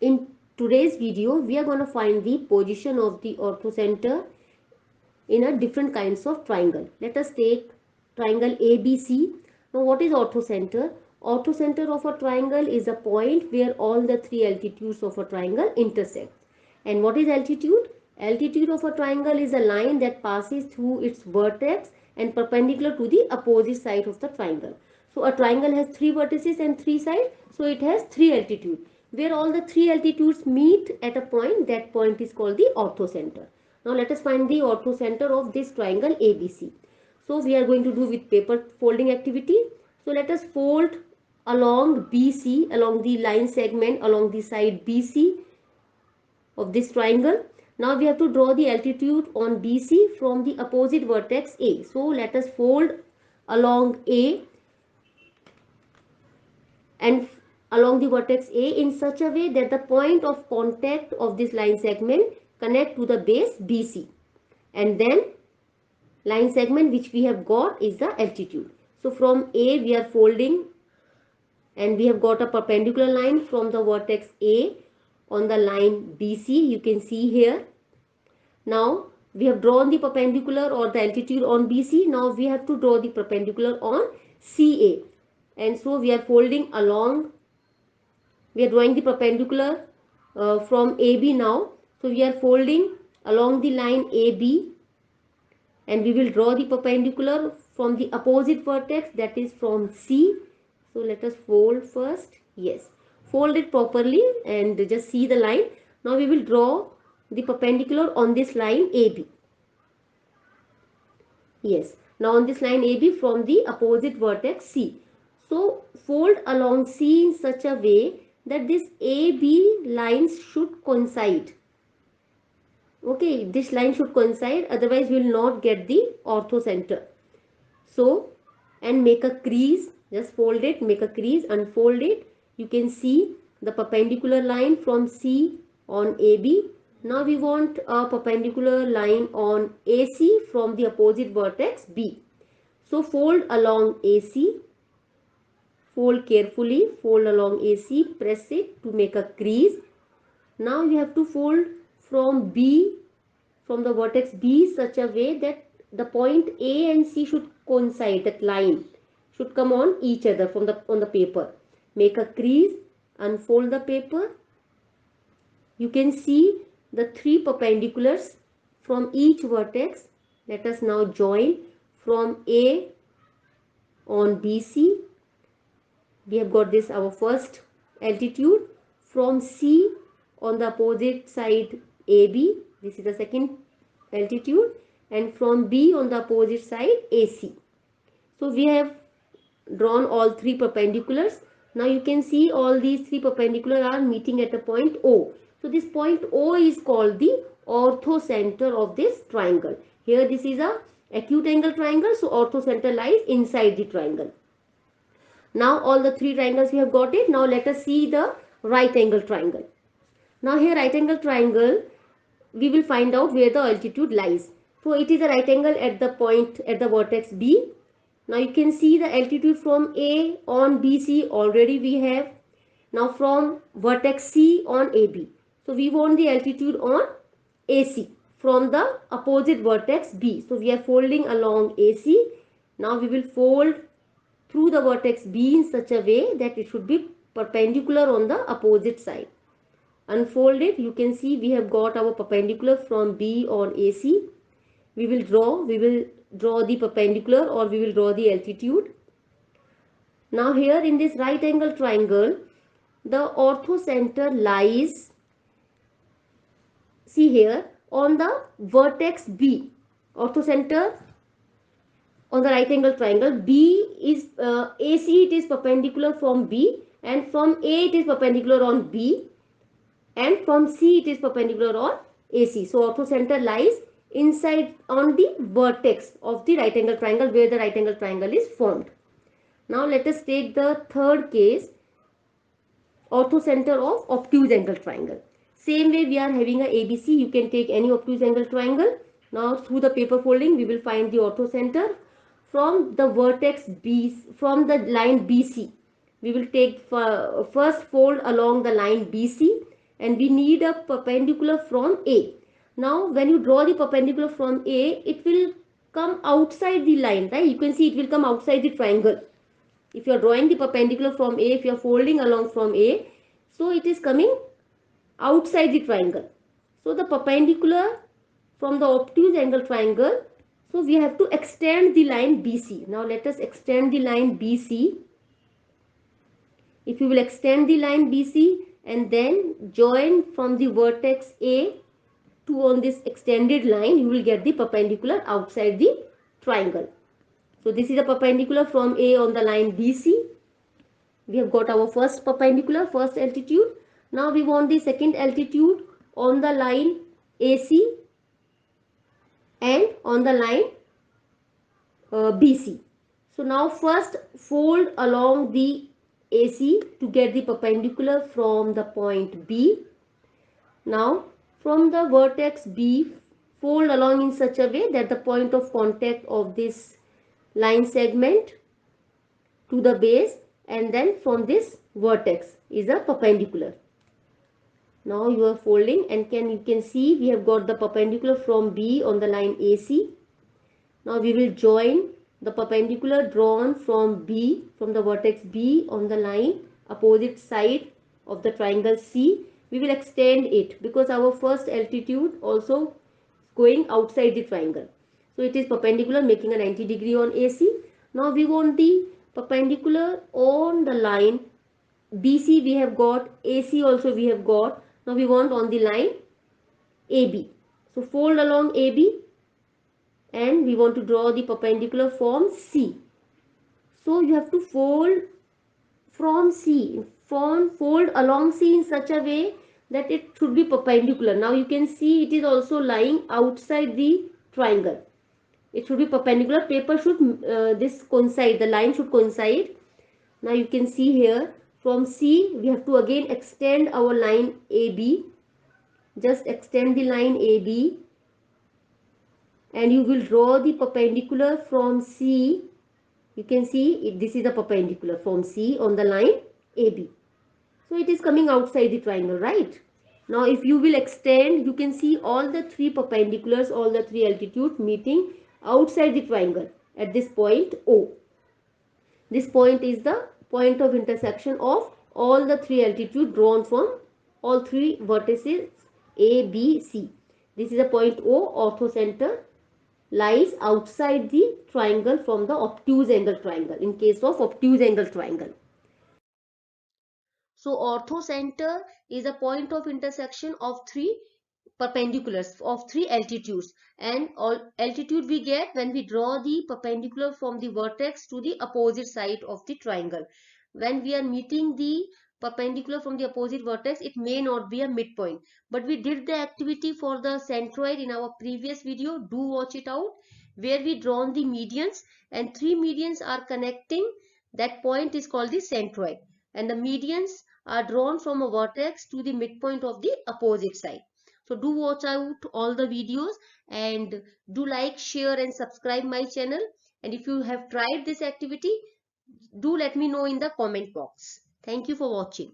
In today's video, we are going to find the position of the orthocenter in a different kinds of triangle. Let us take triangle ABC. Now what is orthocenter? Orthocenter of a triangle is a point where all the three altitudes of a triangle intersect. And what is altitude? Altitude of a triangle is a line that passes through its vertex and perpendicular to the opposite side of the triangle. So a triangle has three vertices and three sides, so it has three altitude. Where all the three altitudes meet at a point, that point is called the orthocenter. Now let us find the orthocenter of this triangle ABC. So we are going to do with paper folding activity. So let us fold along BC, along the line segment, along the side BC of this triangle. Now we have to draw the altitude on BC from the opposite vertex A. So let us fold along A and along the vertex A in such a way that the point of contact of this line segment connect to the base BC, and then line segment which we have got is the altitude. So from A we are folding and we have got a perpendicular line from the vertex A on the line BC, you can see here. Now we have drawn the perpendicular or the altitude on BC. Now we have to draw the perpendicular on CA, and so we are folding along, we are drawing the perpendicular from AB now. So we are folding along the line AB and we will draw the perpendicular from the opposite vertex, that is from C. So let us fold first. Yes, fold it properly and just see the line. Now we will draw the perpendicular on this line AB. Yes, now on this line AB from the opposite vertex C. So fold along C in such a way that this AB lines should coincide. Okay, this line should coincide, otherwise we will not get the orthocenter. So, and make a crease, just fold it, make a crease, unfold it. You can see the perpendicular line from C on AB. Now we want a perpendicular line on AC from the opposite vertex B. So fold along AC, fold carefully, fold along AC, press it to make a crease. Now you have to fold from B, from the vertex B such a way that the point A and C should coincide, that line should come on each other from on the paper. Make a crease, unfold the paper. You can see the three perpendiculars from each vertex. Let us now join from A on BC. We have got this, our first altitude. From C on the opposite side AB, this is the second altitude, and from B on the opposite side AC. So we have drawn all three perpendiculars. Now you can see all these three perpendiculars are meeting at a point O. So this point O is called the orthocenter of this triangle. Here this is a acute angle triangle, so orthocenter lies inside the triangle. Now all the three triangles we have got it. Now let us see the right angle triangle. Now here right angle triangle, we will find out where the altitude lies. So it is a right angle at the point, at the vertex B. Now you can see the altitude from A on BC already we have. Now from vertex C on AB. So we want the altitude on AC from the opposite vertex B. So we are folding along AC. Now we will fold through the vertex B in such a way that it should be perpendicular on the opposite side. Unfold it, you can see we have got our perpendicular from B on AC. We will draw the perpendicular, or we will draw the altitude. Now here in this right angle triangle, the orthocenter lies, see here, on the vertex B. Orthocenter on the right angle triangle, B is AC, it is perpendicular from B, and from A it is perpendicular on B, and from C it is perpendicular on AC. So orthocenter lies inside on the vertex of the right angle triangle where the right angle triangle is formed. Now let us take the third case, orthocenter of obtuse angle triangle. Same way we are having a ABC, you can take any obtuse angle triangle. Now through the paper folding we will find the orthocenter from the vertex B, from the line BC. We will take first fold along the line BC. and we need a perpendicular from A. Now when you draw the perpendicular from A, it will come outside the line, right? You can see it will come outside the triangle. If you are drawing the perpendicular from A, if you are folding along from A, so it is coming outside the triangle. So the perpendicular from the obtuse angle triangle, so we have to extend the line BC. Now let us extend the line BC. If you will extend the line BC and then join from the vertex A to on this extended line, you will get the perpendicular outside the triangle. So this is a perpendicular from A on the line BC. We have got our first perpendicular, first altitude. Now we want the second altitude on the line AC and on the line BC. So now first fold along the AC to get the perpendicular from the point B. Now from the vertex B, fold along in such a way that the point of contact of this line segment to the base, and then from this vertex is a perpendicular. Now you are folding and you can see we have got the perpendicular from B on the line AC. Now we will join the perpendicular drawn from B, from the vertex B on the line opposite side of the triangle C. We will extend it because our first altitude also going outside the triangle. So it is perpendicular making a 90 degree on AC. Now we want the perpendicular on the line BC we have got, AC also we have got. Now we want on the line AB. So fold along AB and we want to draw the perpendicular from C. So you have to fold from C, fold along C in such a way that it should be perpendicular. Now you can see it is also lying outside the triangle. It should be perpendicular. Paper should this coincide, the line should coincide. Now you can see here from C we have to again extend our line AB. Just extend the line AB and you will draw the perpendicular from C. You can see this is the perpendicular from C on the line AB. So it is coming outside the triangle, right? Now if you will extend, you can see all the three perpendiculars, all the three altitudes meeting outside the triangle at this point O. This point is the point of intersection of all the three altitudes drawn from all three vertices A, B, C. This is a point O, orthocenter lies outside the triangle from the obtuse angle triangle in case of obtuse angle triangle. So orthocenter is a point of intersection of three perpendiculars of three altitudes, and all altitude we get when we draw the perpendicular from the vertex to the opposite side of the triangle. When we are meeting the perpendicular from the opposite vertex, it may not be a midpoint, but we did the activity for the centroid in our previous video. Do watch it out, where we drawn the medians and three medians are connecting. That point is called the centroid, and the medians are drawn from a vertex to the midpoint of the opposite side. So do watch out all the videos and do like, share and subscribe my channel. And if you have tried this activity, do let me know in the comment box. Thank you for watching.